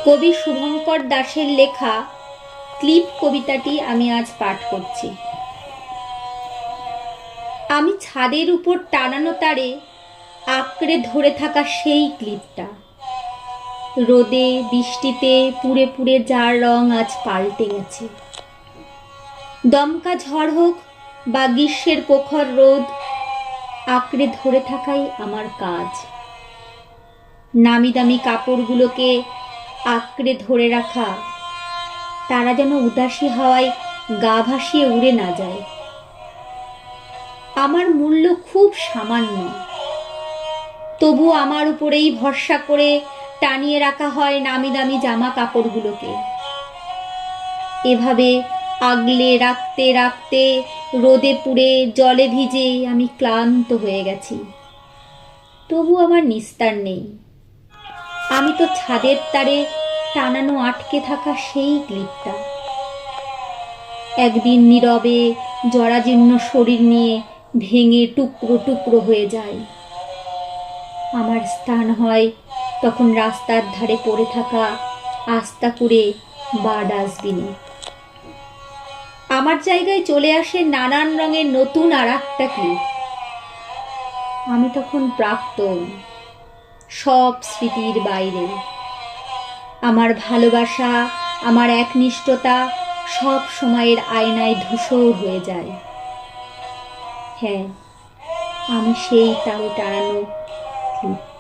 কবি শুভঙ্কর দাশের লেখা ক্লিপ কবিতাটি আমি আজ পাঠ করছি। আমি ছাদের উপর টানানো তারে আঁকড়ে ধরে থাকা সেই ক্লিপটা, রোদে বৃষ্টিতে পুড়ে পুড়ে যার রং আজ পাল্টে গেছে। দমকা ঝড় হোক বা গ্রীষ্মের প্রখর রোদ, আঁকড়ে ধরে থাকাই আমার কাজ। নামি দামি কাপড়গুলোকে আঁকড়ে ধরে রাখা, তারা যেন উদাসী হাওয়ায় গা ভাসিয়ে উড়ে না যায়। আমার মূল্য খুব সামান্য, তবু আমার উপরেই ভরসা করে টানিয়ে রাখা হয় নামি দামি জামা কাপড়গুলোকে। এভাবে আগলে রাখতে রাখতে রোদে পুড়ে জলে ভিজে আমি ক্লান্ত হয়ে গেছি। তবু আমার নিস্তার নেই, আমি তো ছাদের তারে টানানো আটকে থাকা সেই ক্লিপটা। একদিন নীরবে জরাজীর্ণ শরীর নিয়ে ভেঙে টুকরো টুকরো হয়ে যায়। আমার স্থান হয় তখন রাস্তার ধারে পড়ে থাকা আস্তা করে বা ডাস্টবিনে। আমার জায়গায় চলে আসে নানান রঙের নতুন আর একটা ক্লিপ। আমি তখন প্রাক্তন, সব স্মৃতির বাইরে। আমার ভালোবাসা, আমার একনিষ্ঠতা সব সময়ের আয়নায় ধূসর হয়ে যায়। হ্যাঁ, আমি সেই তারে টানানো ক্লিপ।